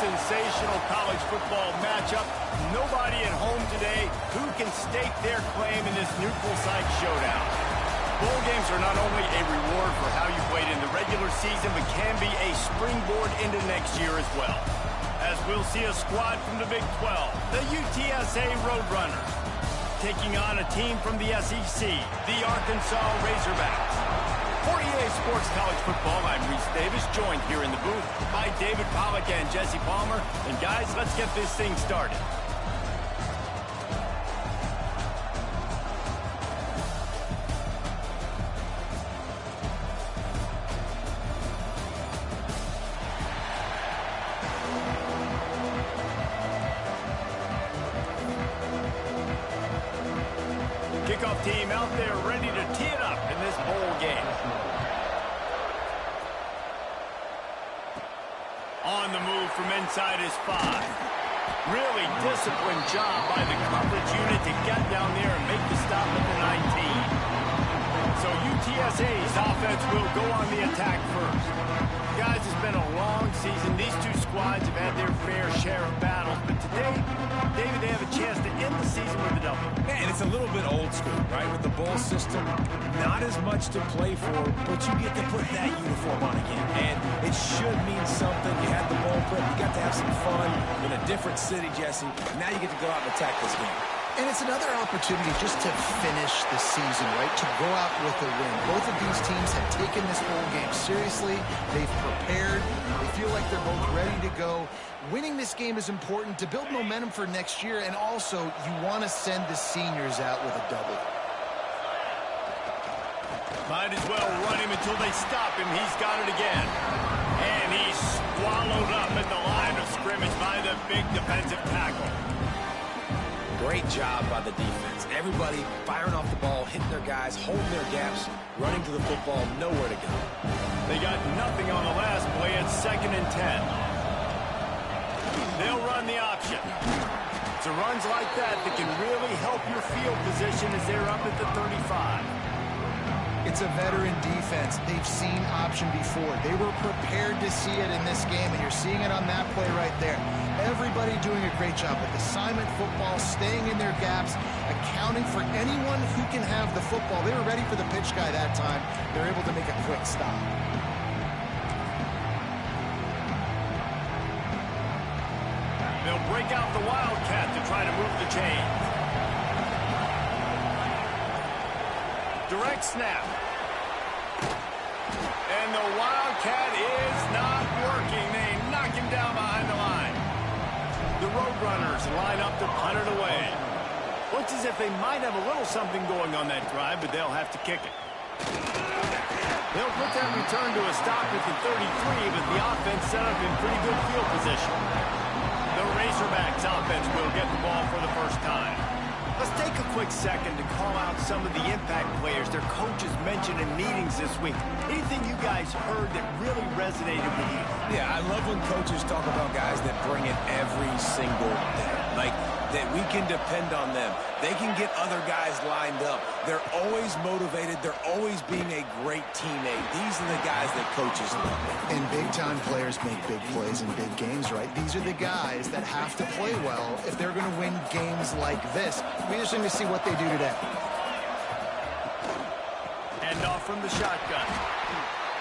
sensational college football matchup. Nobody at home today who can stake their claim in this neutral site showdown. Bowl games are not only a reward for how you played in the regular season, but can be a springboard into next year as well. As we'll see a squad from the Big 12, the UTSA Roadrunners, taking on a team from the SEC, the Arkansas Razorbacks. For EA Sports College Football, I'm Reese Davis, joined here in the booth by David Pollack and Jesse Palmer. And guys, let's get this thing started. Kickoff team out there ready to tee it up in this bowl game. On the move from inside his 5. Really disciplined job by the coverage unit to get down there and make the stop at the 19. So UTSA's offense will go on the attack first. Guys, it's been a long season. These two squads have had their fair share of battles, but today, David, they have a chance to end the season with a double. Yeah, and it's a little bit old school, right? With the bowl system, not as much to play for, but you get to put that uniform on again. And it should mean something. You had the bowl prep, you got to have some fun in a different city, Jesse. Now you get to go out and attack this game. And it's another opportunity just to finish the season, right? To go out with a win. Both of these teams have taken this bowl game seriously. They've prepared. They feel like they're both ready to go. Winning this game is important to build momentum for next year, and also you want to send the seniors out with a double. Might as well run him until they stop him. He's got it again. And he's swallowed up at the line of scrimmage by the big defensive tackle. Great job by the defense. Everybody firing off the ball, hitting their guys, holding their gaps, running to the football, nowhere to go. They got nothing on the last play. It's 2nd and 10. They'll run the option. It's runs like that that can really help your field position as they're up at the 35. It's a veteran defense. They've seen option before. They were prepared to see it in this game, and you're seeing it on that play right there. Everybody doing a great job with assignment football, staying in their gaps, accounting for anyone who can have the football. They were ready for the pitch guy that time. They're able to make a quick stop. They'll break out the Wildcat to try to move the chain. Direct snap. And the Wildcat is not working. They knock him down behind the line. The Roadrunners line up to punt it away. Looks as if they might have a little something going on that drive, but they'll have to kick it. They'll put that return to a stop at the 33, but the offense set up in pretty good field position. The Razorbacks offense will get the ball for the first time. Let's take a quick second to call out some of the impact players their coaches mentioned in meetings this week. Anything you guys heard that really resonated with you? Yeah, I love when coaches talk about guys that bring it every single day. Like, that we can depend on them. They can get other guys lined up. They're always motivated. They're always being a great teammate. These are the guys that coaches love. And big-time players make big plays in big games, right? These are the guys that have to play well if they're going to win games like this. We just need to see what they do today. And off from the shotgun.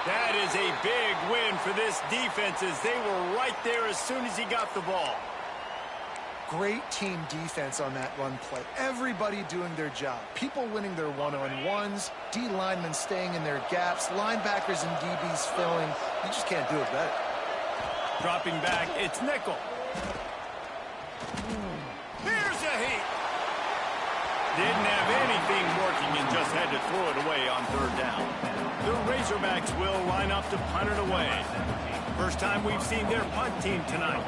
That is a big win for this defense as they were right there as soon as he got the ball. Great team defense on that run play. Everybody doing their job. People winning their one-on-ones, D linemen staying in their gaps, linebackers and DBs filling. You just can't do it better. Dropping back, it's nickel. Here's a heat. Didn't have anything working and just had to throw it away on 3rd down. The Razorbacks will line up to punt it away. First time we've seen their punt team tonight.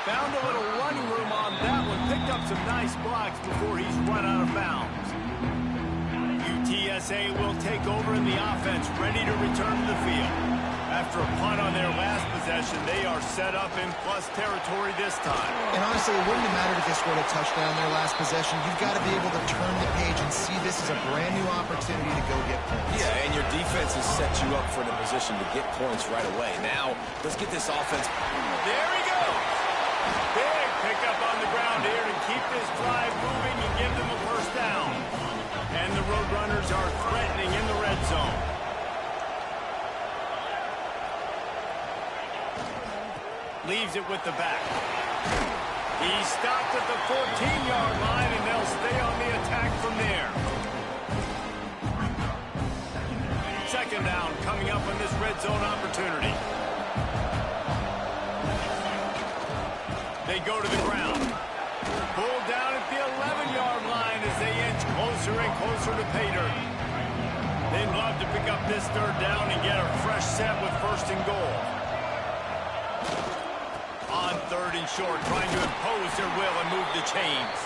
Found a little running room on that one. Picked up some nice blocks before he's run out of bounds. UTSA will take over in the offense, ready to return to the field. After a punt on their last possession, they are set up in plus territory this time. And honestly, it wouldn't have mattered if they scored a touchdown their last possession. You've got to be able to turn the page and see this as a brand new opportunity to go get points. Yeah, and your defense has set you up for the position to get points right away. Now, let's get this offense. There he goes. Big pickup on the ground here to keep this drive moving and give them a first down. And the Roadrunners are threatening in the red zone. Leaves it with the back. He stopped at the 14-yard line, and they'll stay on the attack from there. Second down coming up on this red zone opportunity. They go to the ground. Pulled down at the 11-yard line as they inch closer and closer to pay dirt. They'd love to pick up this third down and get a fresh set with first and goal. On third and short, trying to impose their will and move the chains.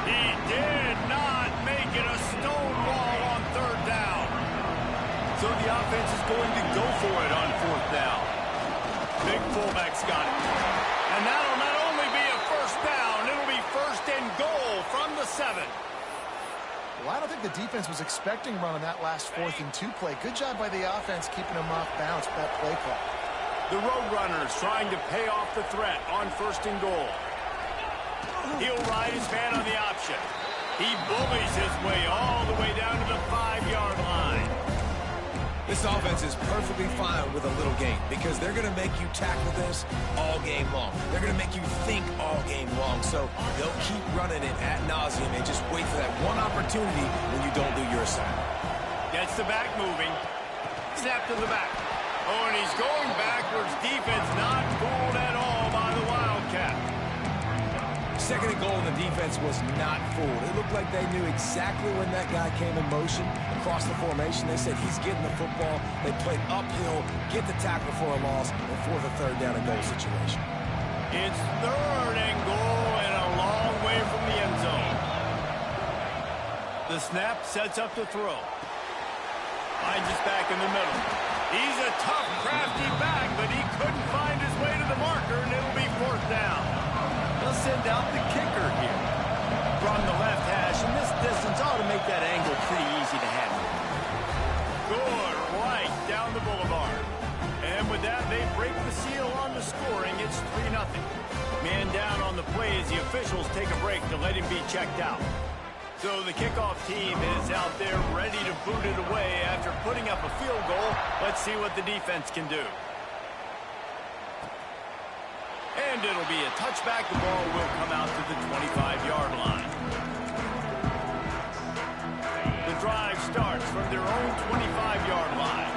He did not make it a stone wall on third down. So the offense is going to go for it on fourth down. Big fullback's got it. And that'll not only be a first down, it'll be first and goal from the 7. Well, I don't think the defense was expecting running that last 4th and 2 play. Good job by the offense keeping them off bounds with that play call. The Roadrunners trying to pay off the threat on first and goal. He'll ride his man on the option. He bullies his way all the way down to the 5-yard line. This offense is perfectly fine with a little gain because they're going to make you tackle this all game long. They're going to make you think all game long. So they'll keep running it ad nauseum and just wait for that one opportunity when you don't do your assignment. Gets the back moving. Snap to the back. Oh, and he's going backwards. Defense not fooled at all by the Wildcat. Second and goal, and the defense was not fooled. It looked like they knew exactly when that guy came in motion across the formation. They said he's getting the football. They played uphill, get the tackle for a loss, and for the third down and goal situation. It's third and goal and a long way from the end zone. The snap sets up the throw. Finds his back in the middle. He's a tough, crafty back, but he couldn't find his way to the marker, and it'll be fourth down. They'll send out the kicker here from the left hash, and this distance ought to make that angle pretty easy to handle. Good right down the boulevard. And with that, they break the seal on the scoring. It's 3-0. Man down on the play as the officials take a break to let him be checked out. So the kickoff team is out there ready to boot it away after putting up a field goal. Let's see what the defense can do. And it'll be a touchback. The ball will come out to the 25-yard line. The drive starts from their own 25-yard line.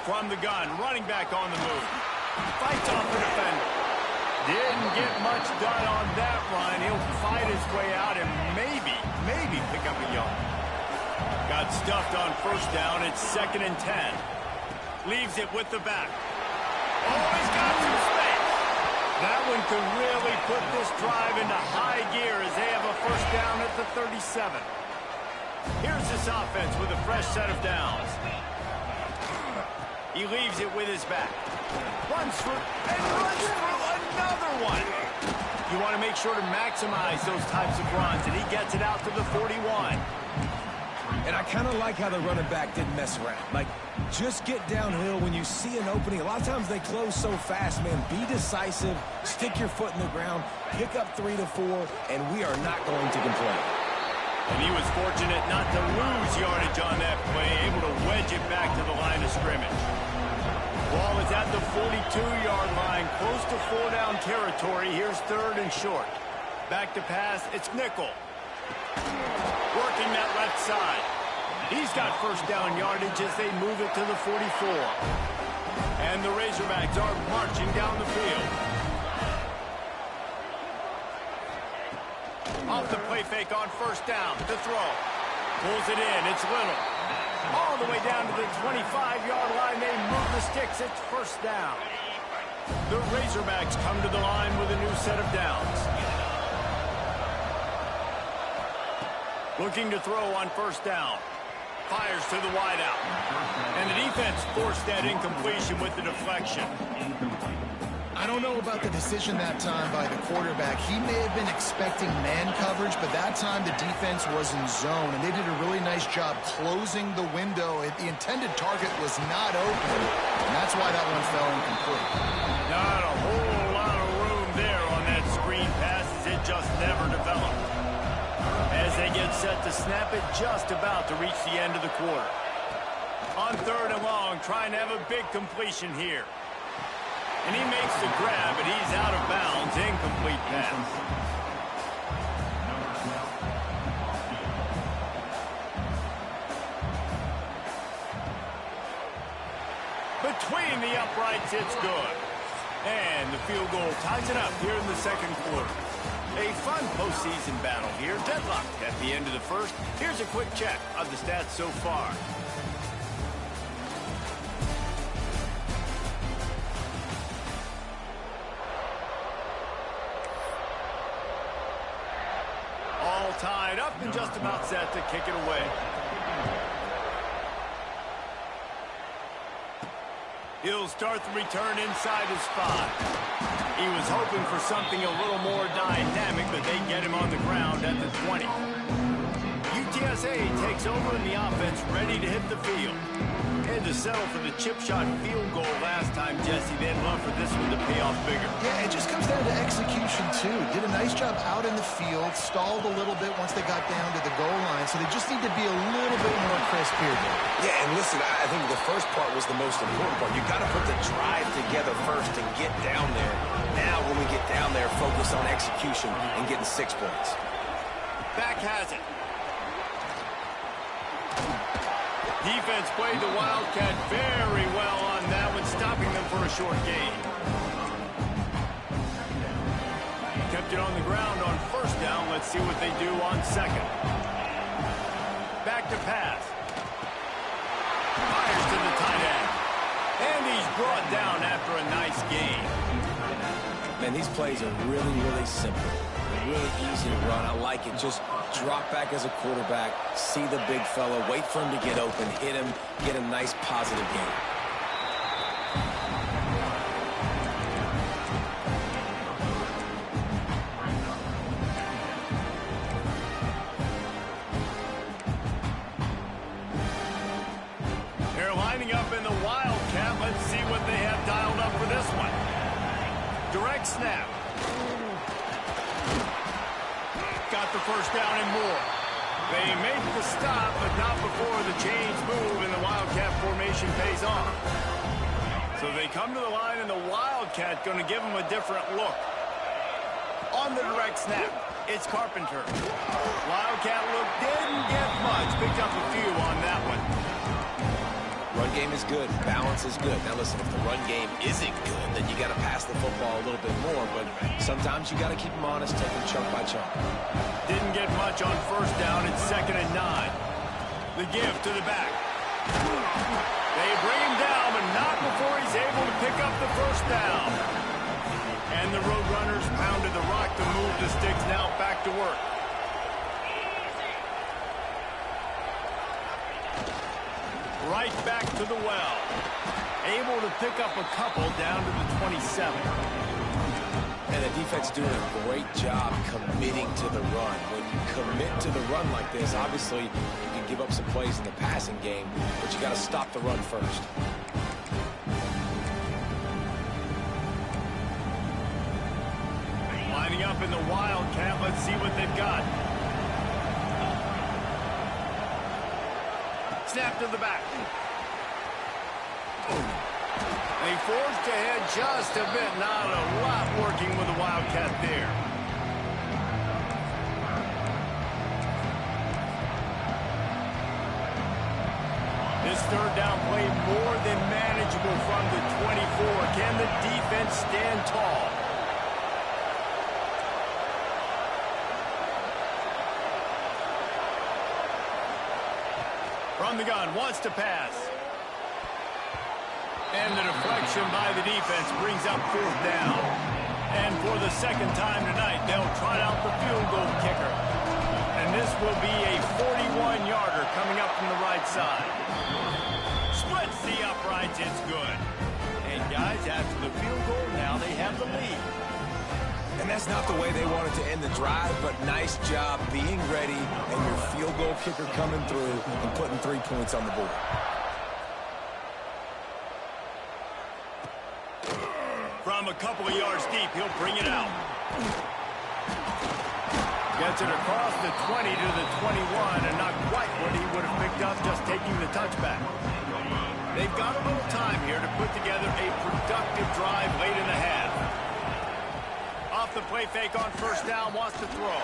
From the gun, running back on the move. Fights off the defender. Didn't get much done on that run. He'll fight his way out and maybe pick up a yard. Got stuffed on first down. It's 2nd and 10. Leaves it with the back. Oh, he's got some space. That one could really put this drive into high gear as they have a first down at the 37. Here's this offense with a fresh set of downs. He leaves it with his back. Runs through and runs through another one. You want to make sure to maximize those types of runs, and he gets it out to the 41. And I kind of like how the running back didn't mess around. Like, just get downhill when you see an opening. A lot of times they close so fast, man. Be decisive, stick your foot in the ground, pick up 3 to 4, and we are not going to complain. And he was fortunate not to lose yardage on that play, able to wedge it back to the line of scrimmage. Ball is at the 42-yard line, close to 4-down territory. Here's third and short. Back to pass, it's Nickel. Working that left side. He's got first down yardage as they move it to the 44. And the Razorbacks are marching down the field. Off the play fake on first down to throw. Pulls it in, it's Little. All the way down to the 25-yard line, they move the sticks, it's first down. The Razorbacks come to the line with a new set of downs. Looking to throw on first down. Fires to the wideout. And the defense forced that incompletion with the deflection. I don't know about the decision that time by the quarterback. He may have been expecting man coverage, but that time the defense was in zone, and they did a really nice job closing the window. The intended target was not open, and that's why that one fell incomplete. Not a whole lot of room there on that screen pass, as it just never developed. As they get set to snap it, just about to reach the end of the quarter. On third and long, trying to have a big completion here. And he makes the grab, and he's out of bounds. Incomplete pass. Between the uprights, it's good. And the field goal ties it up here in the second quarter. A fun postseason battle here. Deadlocked at the end of the first. Here's a quick check of the stats so far. All tied up and just about set to kick it away. He'll start the return inside his 5. He was hoping for something a little more dynamic, but they get him on the ground at the 20. UTSA takes over in the offense, ready to hit the field. Had to settle for the chip shot field goal last time, Jesse. They'd love for this one to pay off bigger. Yeah, it just comes down to execution, too. Did a nice job out in the field, stalled a little bit once they got down to the goal line, so they just need to be a little bit more crisp here, Dave. Yeah, and listen, I think the first part was the most important part. You got to put the drive together first and get down there. Now, when we get down there, focus on execution and getting 6 points. Back has it. Defense played the Wildcat very well on that one, stopping them for a short gain. Kept it on the ground on first down. Let's see what they do on second. Back to pass. Fires to the tight end. And he's brought down after a nice gain. Man, these plays are really, really simple. They're really easy to run. I like it. Just drop back as a quarterback, see the big fella, wait for him to get open, hit him, get a nice positive gain. They're lining up in the Wildcat. Let's see what they have dialed up for this one. Direct snap. Got the first down and more. They make the stop, but not before the chains move and the Wildcat formation pays off. So they come to the line, and the Wildcat going to give them a different look. On the direct snap, it's Carpenter. Wildcat look didn't get much. Picked up a few on that one. Run game is good. Balance is good. Now listen, if the run game isn't good, then you got to pass the football a little bit more. But sometimes you got to keep them honest, take them chunk by chunk. Didn't get much on first down. It's 2nd and 9. The give to the back. They bring him down, but not before he's able to pick up the first down. And the Roadrunners pounded the rock to move the sticks. Now back to work. Right back to the well. Able to pick up a couple down to the 27. And the defense doing a great job committing to the run. When you commit to the run like this, obviously you can give up some plays in the passing game, but you got to stop the run first. Lining up in the Wildcat. Let's see what they've got. Snap to the back. They forged ahead just a bit. Not a lot working with the Wildcat there. This third down play more than manageable from the 24. Can the defense stand tall? From the gun, wants to pass. And the deflection by the defense brings up 4th down. And for the second time tonight, they'll trot out the field goal kicker. And this will be a 41-yarder coming up from the right side. Splits the uprights. It's good. And guys, after the field goal, now they have the lead. And that's not the way they wanted to end the drive, but nice job being ready and your field goal kicker coming through and putting 3 points on the board. From a couple of yards deep, he'll bring it out. Gets it across the 20 to the 21, and not quite what he would have picked up just taking the touchback. They've got a little time here to put together a productive drive late in the half. Off the play fake on first down, wants to throw.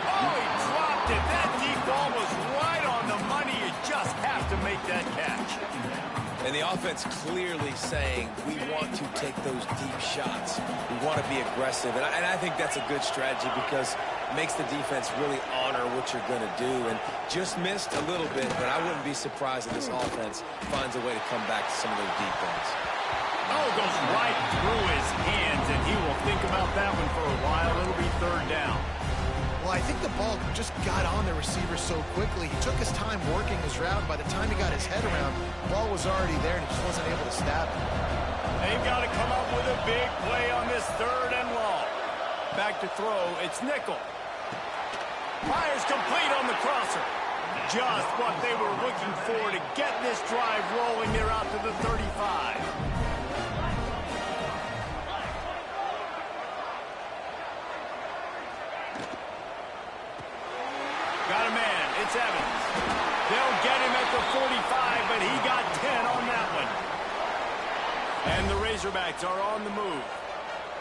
Oh, he dropped it. That deep ball was right on the money. You just have to make that catch. And the offense clearly saying, we want to take those deep shots. We want to be aggressive. And I think that's a good strategy because it makes the defense really honor what you're going to do. And just missed a little bit, but I wouldn't be surprised if this offense finds a way to come back to some of those deep ones. Oh, goes right through his hands, and he will think about that one for a while. It'll be third down. Well, I think the ball just got on the receiver so quickly. He took his time working his route. By the time he got his head around, the ball was already there, and he just wasn't able to stab it. They've got to come up with a big play on this third and long. Back to throw, it's Nickel. Fires complete on the crosser. Just what they were looking for to get this drive rolling. They're out to the 35. Got a man. It's Evans. They'll get him at the 45, but he got 10 on that one. And the Razorbacks are on the move.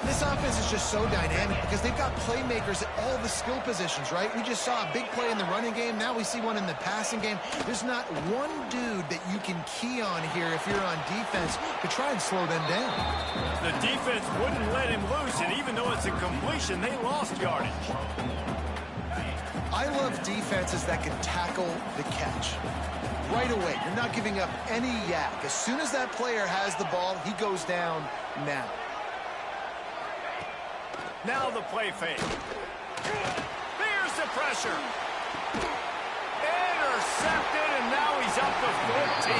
This offense is just so dynamic because they've got playmakers at all the skill positions, right? We just saw a big play in the running game. Now we see one in the passing game. There's not one dude that you can key on here if you're on defense to try and slow them down. The defense wouldn't let him loose, and even though it's a completion, they lost yardage. I love defenses that can tackle the catch. Right away, you're not giving up any yak. As soon as that player has the ball, he goes down now. Now the play fake. There's the pressure. Intercepted, and now he's up to 14.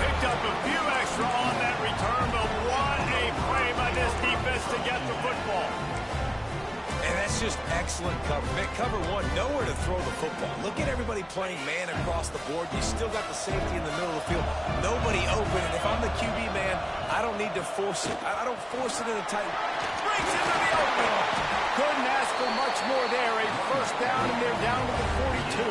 Picked up a few extra on that return, but what a play by this defense to get the football. And that's just excellent cover. Cover one, nowhere to throw the football. Look at everybody playing man across the board. You still got the safety in the middle of the field. Nobody open. And if I'm the QB man, I don't need to force it. I don't force it in a tight... Breaks into the open. Couldn't ask for much more there. A first down, and they're down to the 42.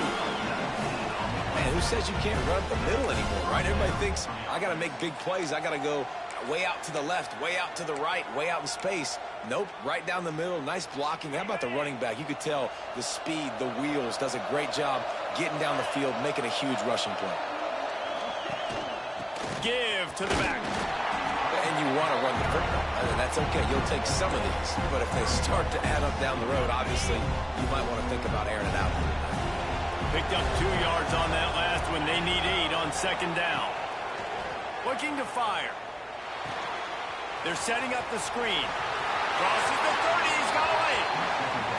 Man, who says you can't run up the middle anymore, right? Everybody thinks, I got to make big plays. I got to go way out to the left, way out to the right, way out in space. Nope, right down the middle. Nice blocking. How about the running back? You could tell the speed, the wheels, does a great job getting down the field, making a huge rushing play. Give to the back. And you want to run the football. That's okay. You'll take some of these. But if they start to add up down the road, obviously, you might want to think about airing it out. Picked up 2 yards on that last one. They need 8 on second down. Looking to fire. They're setting up the screen. Crosses the 30. He's got away.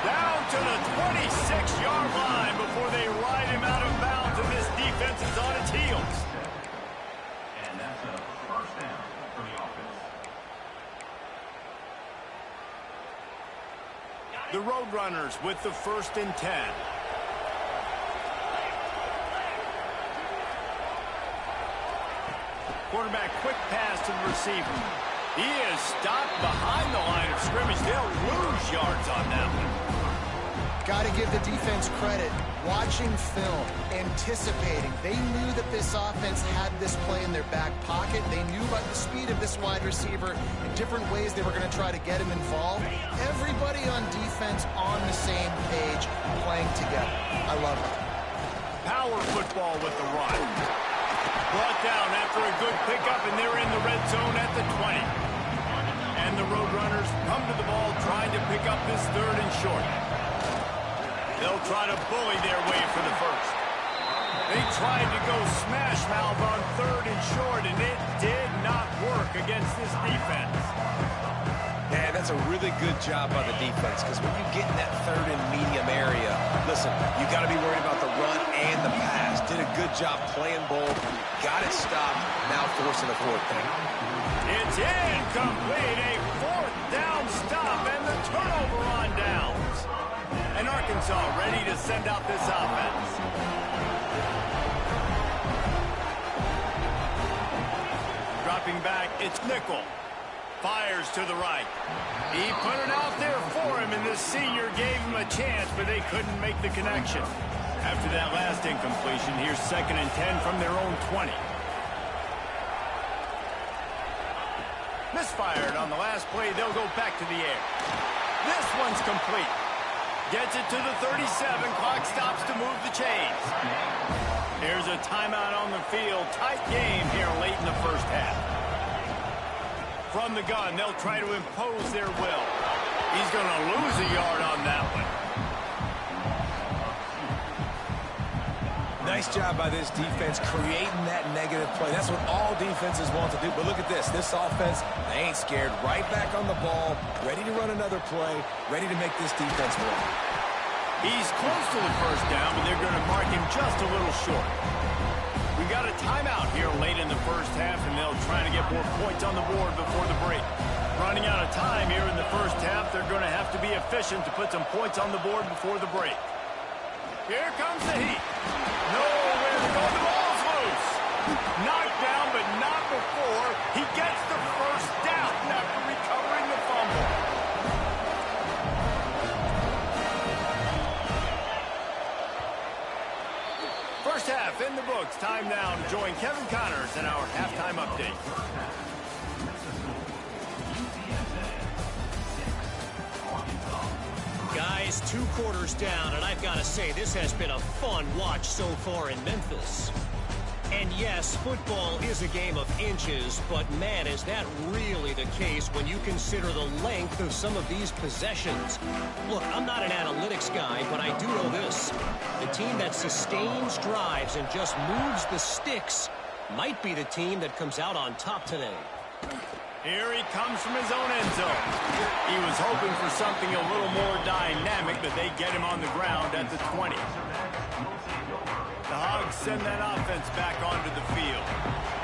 Down to the 26-yard line before they ride him out of bounds, and this defense is on its heels. And that's a first down for the offense. The Roadrunners with the 1st and 10. Quarterback, quick pass to the receiver. He is stopped behind the line of scrimmage. They'll lose yards on that one. Got to give the defense credit. Watching film, anticipating. They knew that this offense had this play in their back pocket. They knew about the speed of this wide receiver and different ways they were going to try to get him involved. Everybody on defense on the same page, playing together. I love it. Power football with the run. Brought down after a good pickup, and they're in the red zone at the 20. And the Roadrunners come to the ball trying to pick up this 3rd and short. They'll try to bully their way for the first. They tried to go smash mouth on 3rd and short, and it did not work against this defense. Yeah, That's a really good job by the defense, because when you get in that third and medium area, listen, you got to be worried about the run and the pass. Did a good job playing both. Got it stopped. Now forcing a fourth down. It's incomplete. A fourth down stop and the turnover on downs. And Arkansas ready to send out this offense. Dropping back, it's nickel. Fires to the right. He put it out there for him, and the senior gave him a chance, but they couldn't make the connection. After that last incompletion, here's 2nd and 10 from their own 20. Misfired on the last play. They'll go back to the air. This one's complete. Gets it to the 37. Clock stops to move the chains. Here's a timeout on the field. Tight game here late in the first half. From the gun, they'll try to impose their will. He's going to lose a yard on that one. Nice job by this defense creating that negative play. That's what all defenses want to do. But look at this. This offense, they ain't scared. Right back on the ball, ready to run another play, ready to make this defense work. He's close to the first down, but they're going to mark him just a little short. We got a timeout here late in the first half, and they'll try to get more points on the board before the break. Running out of time here in the first half, they're going to have to be efficient to put some points on the board before the break. Here comes the heat. Nowhere to go. The ball's loose. Knocked down, but not before he gets the first down after recovering the fumble. First half in the books. Time now to join Kevin Connors in our halftime update. Guys, 2 quarters down, and I've got to say, this has been a fun watch so far in Memphis. And yes, football is a game of inches, but man, is that really the case when you consider the length of some of these possessions. Look, I'm not an analytics guy, but I do know this. The team that sustains drives and just moves the sticks might be the team that comes out on top today. Here he comes from his own end zone. He was hoping for something a little more dynamic, but they get him on the ground at the 20. The Hogs send that offense back onto the field.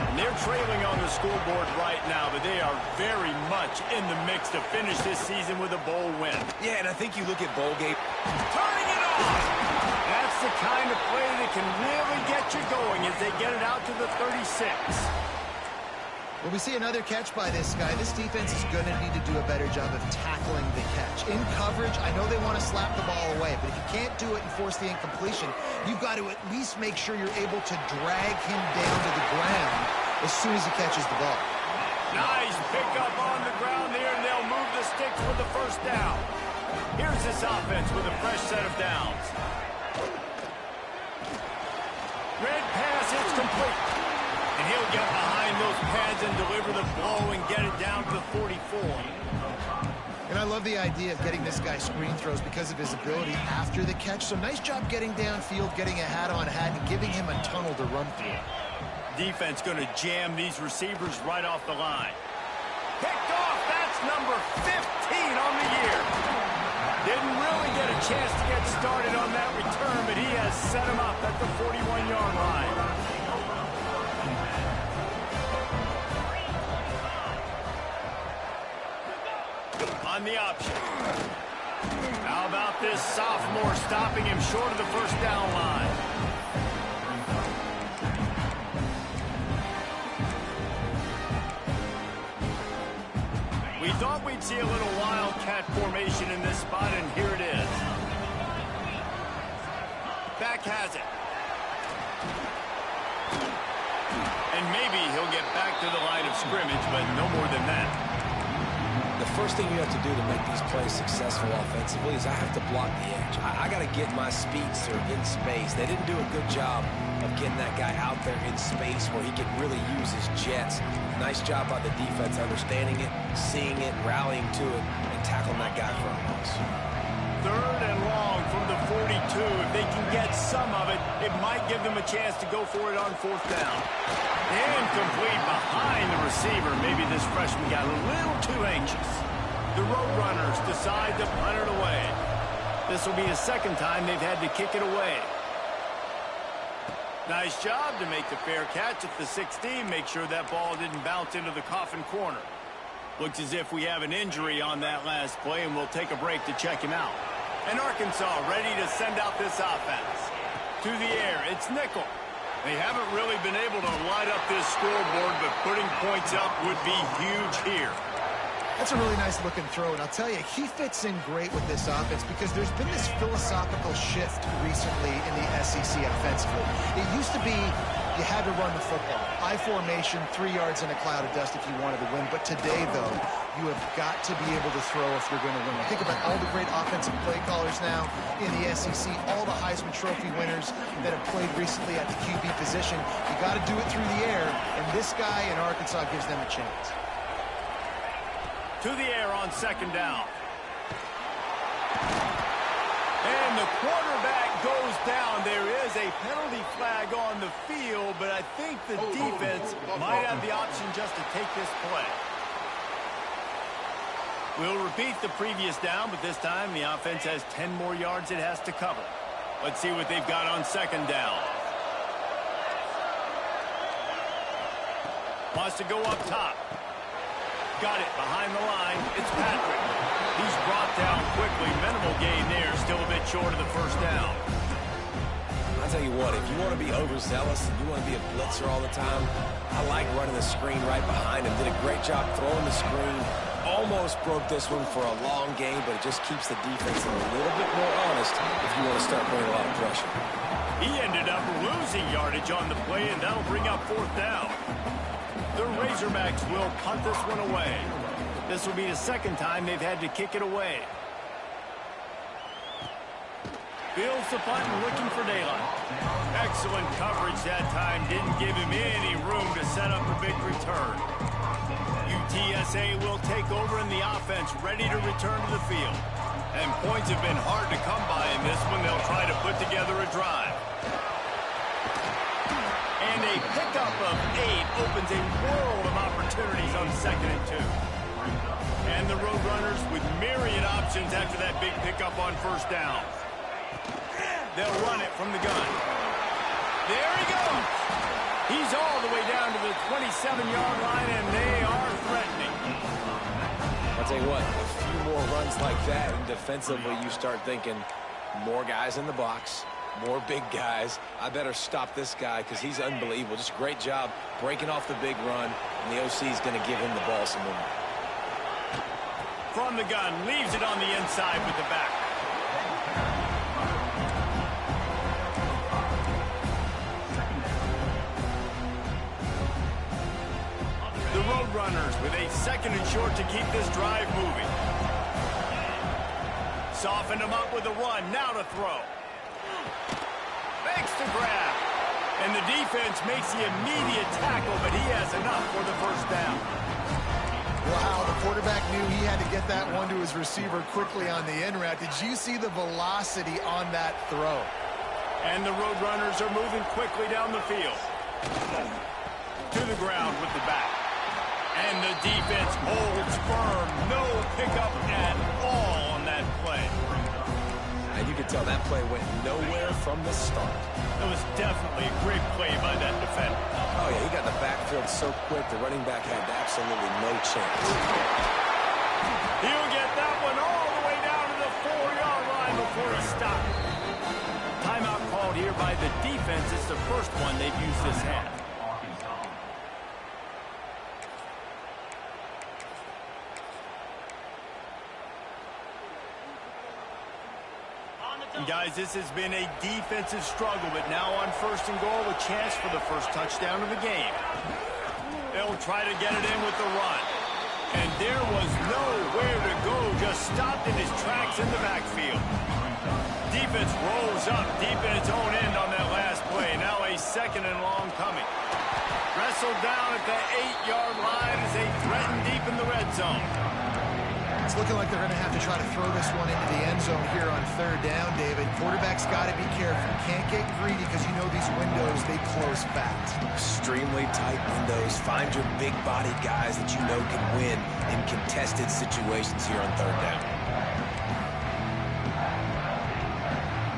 And they're trailing on the scoreboard right now, but they are very much in the mix to finish this season with a bowl win. Yeah, and I think you look at bowl game. Turning it off! That's the kind of play that can really get you going as they get it out to the 36. Well, we see another catch by this guy. This defense is going to need to do a better job of tackling the catch. In coverage, I know they want to slap the ball away, but if you can't do it and force the incompletion, you've got to at least make sure you're able to drag him down to the ground as soon as he catches the ball. Nice pickup on the ground here, and they'll move the sticks with the first down. Here's this offense with a fresh set of downs. Red pass, it's complete. And he'll get behind those pads and deliver the blow and get it down to the 44. And I love the idea of getting this guy screen throws because of his ability after the catch. So nice job getting downfield, getting a hat-on-hat, and giving him a tunnel to run through. Defense going to jam these receivers right off the line. Picked off. That's number 15 on the year. Didn't really get a chance to get started on that return, but he has set him up at the 41-yard line. On the option. How about this sophomore stopping him short of the first down line? We thought we'd see a little wildcat formation in this spot, and here it is. Back has it. And maybe he'll get back to the line of scrimmage, but no more than that. The first thing you have to do to make these plays successful offensively is I have to block the edge. I got to get my speedster in space. They didn't do a good job of getting that guy out there in space where he could really use his jets. Nice job by the defense understanding it, seeing it, rallying to it, and tackling that guy for a loss. 3rd and long from the 42. If they can get some of it, it might give them a chance to go for it on 4th down. Incomplete behind the receiver. Maybe this freshman got a little too anxious. The Roadrunners decide to punt it away. This will be the second time they've had to kick it away. Nice job to make the fair catch at the 16. Make sure that ball didn't bounce into the coffin corner. Looks as if we have an injury on that last play, and we'll take a break to check him out. And Arkansas ready to send out this offense. To the air, it's Nickel. They haven't really been able to light up this scoreboard, but putting points up would be huge here. That's a really nice looking throw, and I'll tell you, he fits in great with this offense because there's been this philosophical shift recently in the SEC offensively. It used to be you had to run the football. I formation, 3 yards in a cloud of dust if you wanted to win. But today, though, you have got to be able to throw if you're going to win. Think about all the great offensive play callers now in the SEC, all the Heisman Trophy winners that have played recently at the QB position. You got to do it through the air, and this guy in Arkansas gives them a chance. To the air on second down. And the quarterback goes down. There is a penalty flag on the field, but I think the defense might have the option just to take this play. We'll repeat the previous down, but this time the offense has 10 more yards it has to cover. Let's see what they've got on second down. Wants to go up top. Got it behind the line. It's Patrick. He's brought down quickly. Minimal gain there. Still a bit short of the first down. I'll tell you what, if you want to be overzealous and you want to be a blitzer all the time, I like running the screen right behind him. Did a great job throwing the screen. Almost broke this one for a long game, but it just keeps the defense a little bit more honest if you want to start putting a lot of pressure. He ended up losing yardage on the play, and that'll bring up fourth down. The Razorbacks will punt this one away. This will be the second time they've had to kick it away. Fields the punt and looking for daylight. Excellent coverage that time. Didn't give him any room to set up a big return. UTSA will take over in the offense, ready to return to the field. And points have been hard to come by in this one. They'll try to put together a drive. And a pickup of 8 opens a world of opportunities on 2nd and 2. And the Roadrunners with myriad options after that big pickup on first down. They'll run it from the gun. There he goes. He's all the way down to the 27-yard line, and they are threatening. I'll tell you what, a few more runs like that, and defensively you start thinking more guys in the box. More big guys. I better stop this guy because he's unbelievable. Just a great job breaking off the big run, and the OC is going to give him the ball some more. From the gun, leaves it on the inside with the back. The Roadrunners with a 2nd and short to keep this drive moving. Softened him up with a run. Now to throw. Makes the grab. And the defense makes the immediate tackle, but he has enough for the first down. Wow, the quarterback knew he had to get that one to his receiver quickly on the in route. Did you see the velocity on that throw? And the Roadrunners are moving quickly down the field. To the ground with the back. And the defense holds firm. No pickup at all on that play. And you can tell that play went nowhere from the start. It was definitely a great play by that defender. Oh, yeah, he got the backfield so quick, the running back had absolutely no chance. He'll get that one all the way down to the 4-yard line before he stopped. Timeout called here by the defense. It's the first one they've used this half. Guys, this has been a defensive struggle, but now on 1st and goal, a chance for the first touchdown of the game. They'll try to get it in with the run. And there was nowhere to go, just stopped in his tracks in the backfield. Defense rolls up deep in its own end on that last play. Now a 2nd and long coming. Wrestled down at the 8-yard line as they threaten deep in the red zone. It's looking like they're going to have to try to throw this one into the end zone here on third down, David. Quarterback's got to be careful. Can't get greedy because you know these windows, they close fast. Extremely tight windows. Find your big body guys that you know can win in contested situations here on third down.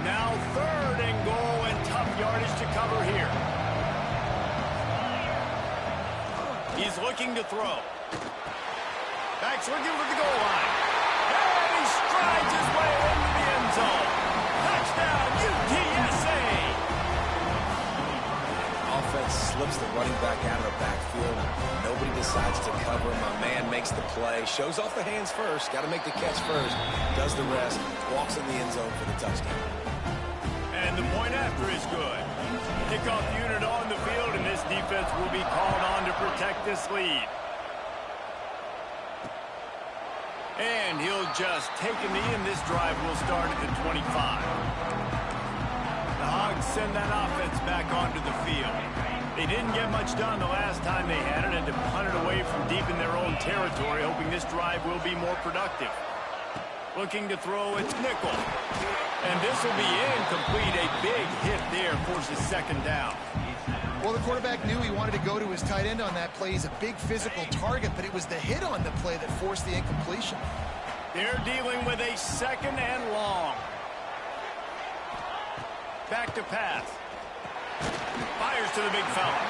Now third and goal, and tough yardage to cover here. He's looking to throw. Back's looking for the goal line. And he strides his way into the end zone. Touchdown, UTSA! Offense slips the running back out of the backfield. Nobody decides to cover him. My man makes the play. Shows off the hands first. Got to make the catch first. Does the rest. Walks in the end zone for the touchdown. And the point after is good. Kickoff unit on the field, and this defense will be called on to protect this lead. And he'll just take a knee, and this drive will start at the 25. The Hogs send that offense back onto the field. They didn't get much done the last time they had it, and to punt it away from deep in their own territory, hoping this drive will be more productive. Looking to throw, it's nickel. And this will be incomplete. A big hit there forces second down. Well, the quarterback knew he wanted to go to his tight end on that play. He's a big physical target, but it was the hit on the play that forced the incompletion. They're dealing with a second and long. Back to pass. Fires to the big fella.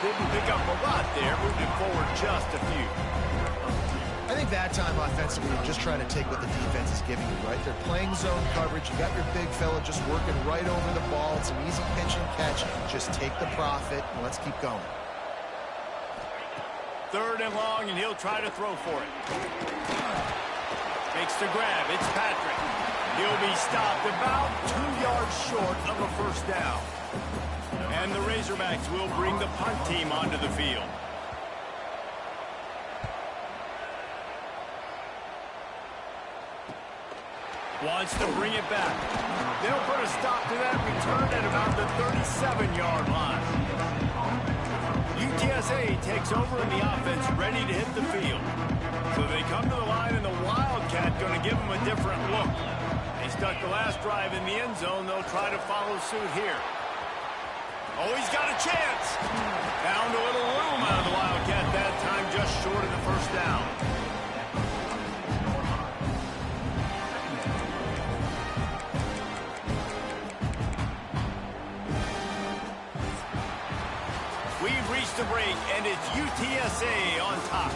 Didn't pick up a lot there, moving forward just a few. I think that time offensively, you're just trying to take what the defense is giving you, right? They're playing zone coverage. You got your big fella just working right over the ball. It's an easy pitch and catch. Just take the profit, and let's keep going. Third and long, and he'll try to throw for it. Makes the grab. It's Patrick. He'll be stopped about 2 yards short of a first down. And the Razorbacks will bring the punt team onto the field. Wants to bring it back. They'll put a stop to that return at about the 37-yard line. UTSA takes over in the offense, ready to hit the field. So they come to the line, and the Wildcat going to give them a different look. They stuck the last drive in the end zone. They'll try to follow suit here. Oh, he's got a chance. Found a little room out of the Wildcat that time, just short of the first down. We've reached the break, and it's UTSA on top.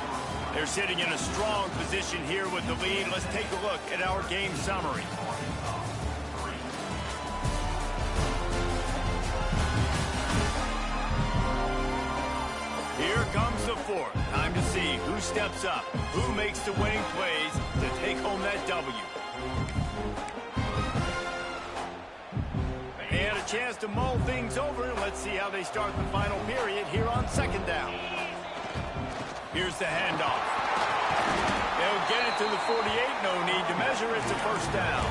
They're sitting in a strong position here with the lead. Let's take a look at our game summary. Here comes the fourth. Time to see who steps up, who makes the winning plays to take home that W. They had a chance to mull things over. Let's see how they start the final period here on second down. Here's the handoff. They'll get it to the 48. No need to measure. It's a first down.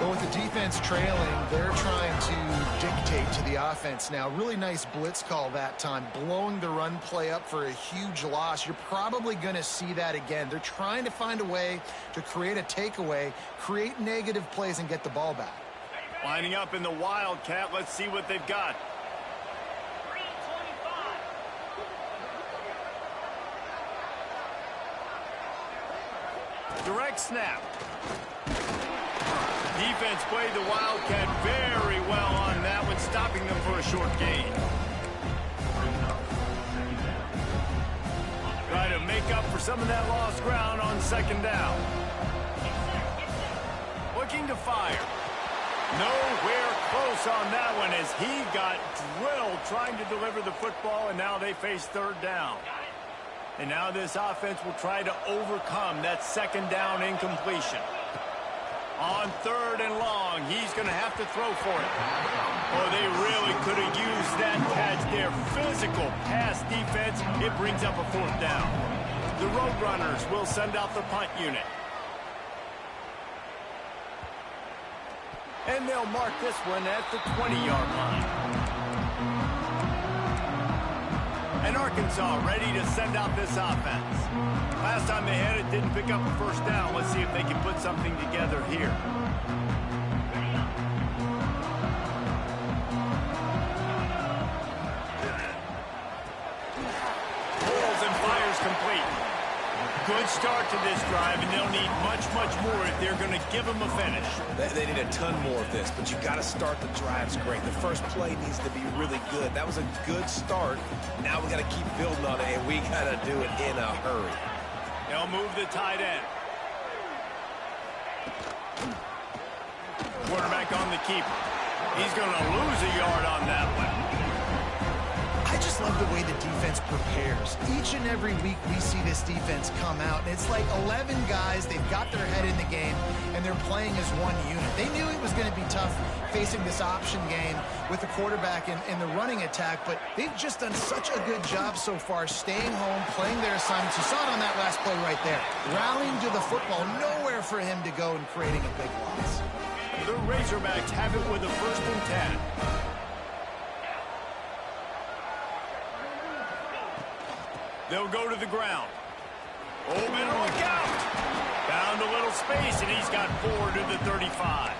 Well, with the defense trailing, they're trying to dictate to the offense now. Really nice blitz call that time, blowing the run play up for a huge loss. You're probably going to see that again. They're trying to find a way to create a takeaway, create negative plays, and get the ball back. Lining up in the Wildcat. Let's see what they've got. Direct snap. Defense played the Wildcat very well on that one, stopping them for a short gain. Try to make up for some of that lost ground on second down. Looking to fire. Nowhere close on that one as he got drilled trying to deliver the football, and now they face third down. And now this offense will try to overcome that second down incompletion. On third and long, he's going to have to throw for it. Oh, they really could have used that catch there. Physical pass defense. It brings up a fourth down. The Roadrunners will send out the punt unit. And they'll mark this one at the 20-yard line. And And Arkansas ready to send out this offense. Last time they had it, didn't pick up a first down. Let's see if they can put something together here. Pulls and fires complete. Good start to this drive, and they'll need much, much more if they're going to give them a finish. They need a ton more of this, but you got to start the drives great. The first play needs to be really good. That was a good start. Now we got to keep building on it, and we got to do it in a hurry. They'll move the tight end. Quarterback on the keeper. He's going to lose a yard on that one. I just love the way the defense prepares. Each and every week we see this defense come out, and it's like 11 guys, they've got their head in the game, and they're playing as one unit. They knew it was going to be tough facing this option game with the quarterback and the running attack, but they've just done such a good job so far staying home, playing their assignments. You saw it on that last play right there. Rallying to the football, nowhere for him to go and creating a big loss. The Razorbacks have it with a 1st and 10. They'll go to the ground. Oh, better look out. Found a little space, and he's got 4 to the 35.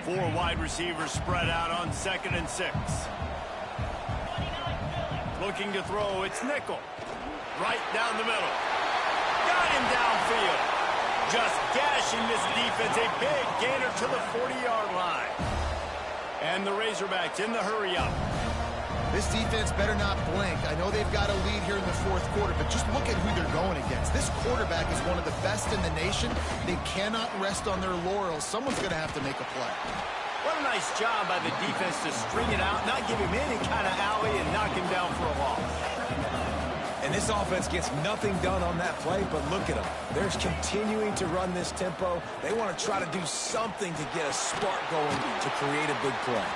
Four wide receivers spread out on 2nd and 6. Looking to throw, it's nickel. Right down the middle. Got him downfield. Just gashing this defense. A big gainer to the 40-yard line. And the Razorbacks in the hurry-up. This defense better not blink. I know they've got a lead here in the 4th quarter, but just look at who they're going against. This quarterback is one of the best in the nation. They cannot rest on their laurels. Someone's going to have to make a play. What a nice job by the defense to string it out, not give him any kind of alley, and knock him down for a loss. And this offense gets nothing done on that play, but look at them. They're continuing to run this tempo. They want to try to do something to get a spark going to create a big play.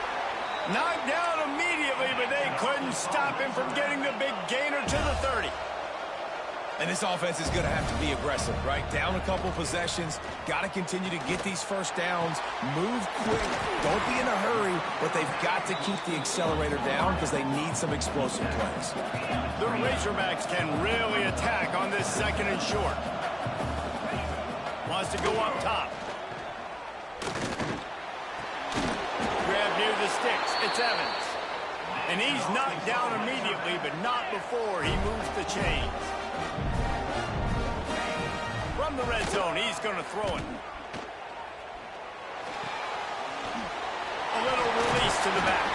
Knocked down immediately, but they couldn't stop him from getting the big gainer to the 30. And this offense is going to have to be aggressive, right? Down a couple possessions. Got to continue to get these first downs. Move quick. Don't be in a hurry, but they've got to keep the accelerator down because they need some explosive plays. The Razorbacks can really attack on this 2nd and short. Wants to go up top. Grab near the sticks. It's Evans. And he's knocked down immediately, but not before he moves the chains. From the red zone, he's going to throw it. A little release to the back.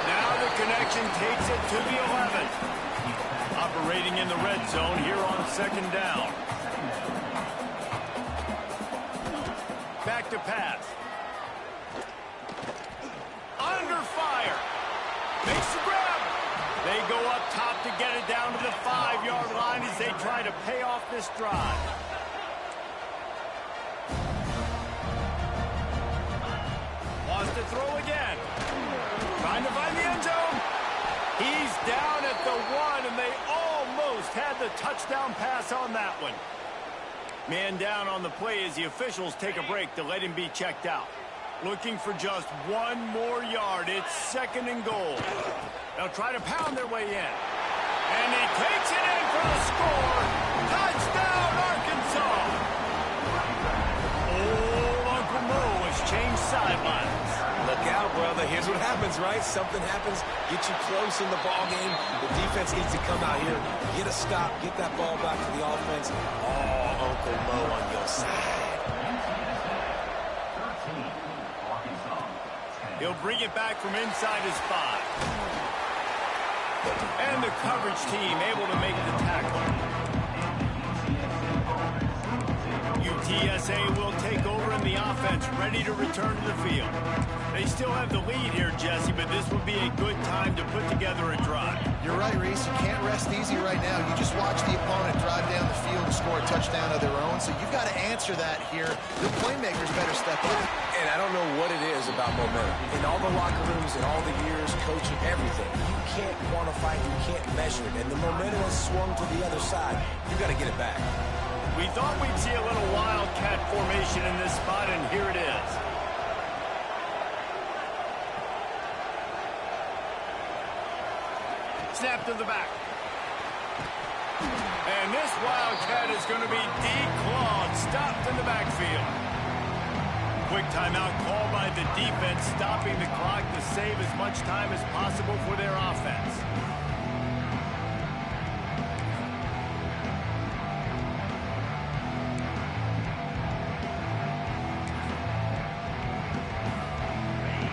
Now the connection takes it to the 11. Operating in the red zone here on 2nd down. Back to pass. Under fire. Makes the grab. They go up top to get it down to the 5-yard line as they try to pay off this drive. Wants to throw again. Trying to find the end zone. He's down at the 1, and they almost had the touchdown pass on that one. Man down on the play as the officials take a break to let him be checked out. Looking for just 1 more yard. It's 2nd and goal. They'll try to pound their way in. And he takes it in for the score. Touchdown, Arkansas. Old Uncle Mo has changed sidelines. Look out, brother. Here's what happens, right? Something happens, get you close in the ball game. The defense needs to come out here, get a stop, get that ball back to the offense. Oh, Uncle Mo on your side. He'll bring it back from inside his 5. And the coverage team able to make the tackle. UTSA will take over in the offense, ready to return to the field. They still have the lead here, Jesse, but this would be a good time to put together a drive. You're right, Reese. You can't rest easy right now. You just watch the opponent drive down the field and score a touchdown of their own, so you've got to answer that here. The playmakers better step up. And I don't know what it is about momentum. In all the locker rooms, in all the years, coaching, everything, you can't quantify it, you can't measure it. And the momentum has swung to the other side. You got to get it back. We thought we'd see a little wildcat formation in this spot, and here it is. Snap to the back. And this Wildcat is going to be declawed, stopped in the backfield. Quick timeout called by the defense, stopping the clock to save as much time as possible for their offense.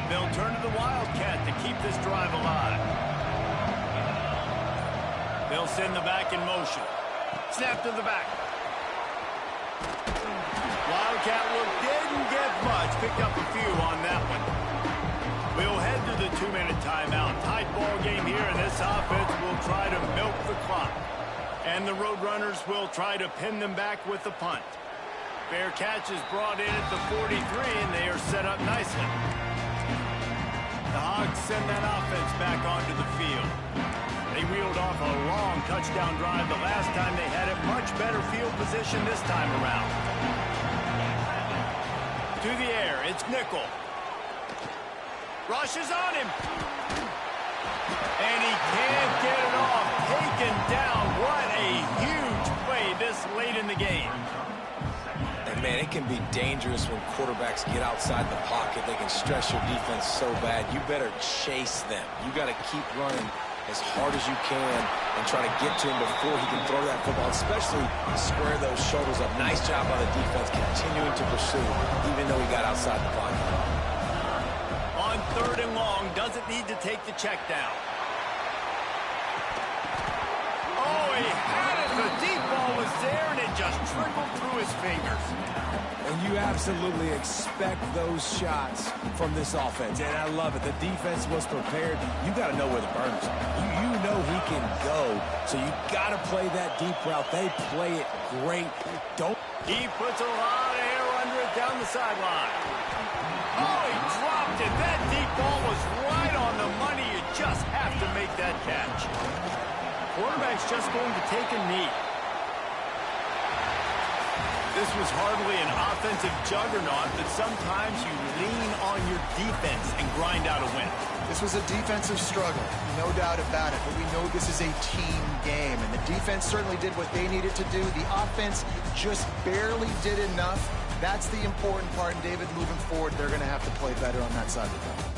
They'll turn to the Wildcat to keep this drive alive. They'll send the back in motion. Snap to the back. Wildcat didn't get much. Picked up a few on that one. We'll head to the 2-minute timeout. Tight ball game here, and this offense will try to milk the clock. And the Roadrunners will try to pin them back with the punt. Fair catch is brought in at the 43, and they are set up nicely. The Hogs send that offense back onto the field. They reeled off a long touchdown drive the last time they had it. Much better field position this time around. To the air, it's Nickel. Rushes on him. And he can't get it off. Taken down. What a huge play this late in the game. And man, it can be dangerous when quarterbacks get outside the pocket. They can stress your defense so bad. You better chase them. You got to keep running as hard as you can and try to get to him before he can throw that football, especially square those shoulders up. Nice job by the defense continuing to pursue, even though he got outside the pocket. On 3rd and long, doesn't need to take the check down. Oh, he had it. The deep ball was there, and it just trickled through his fingers. And you absolutely expect those shots from this offense. And I love it. The defense was prepared. You got to know where the burners are. You know he can go. So you got to play that deep route. They play it great. He puts a lot of air under it down the sideline. Oh, he dropped it. That deep ball was right on the money. You just have to make that catch. Quarterback's just going to take a knee. This was hardly an offensive juggernaut, but sometimes you lean on your defense and grind out a win. This was a defensive struggle, no doubt about it, but we know this is a team game, and the defense certainly did what they needed to do. The offense just barely did enough. That's the important part, and David, moving forward, they're going to have to play better on that side of the ball.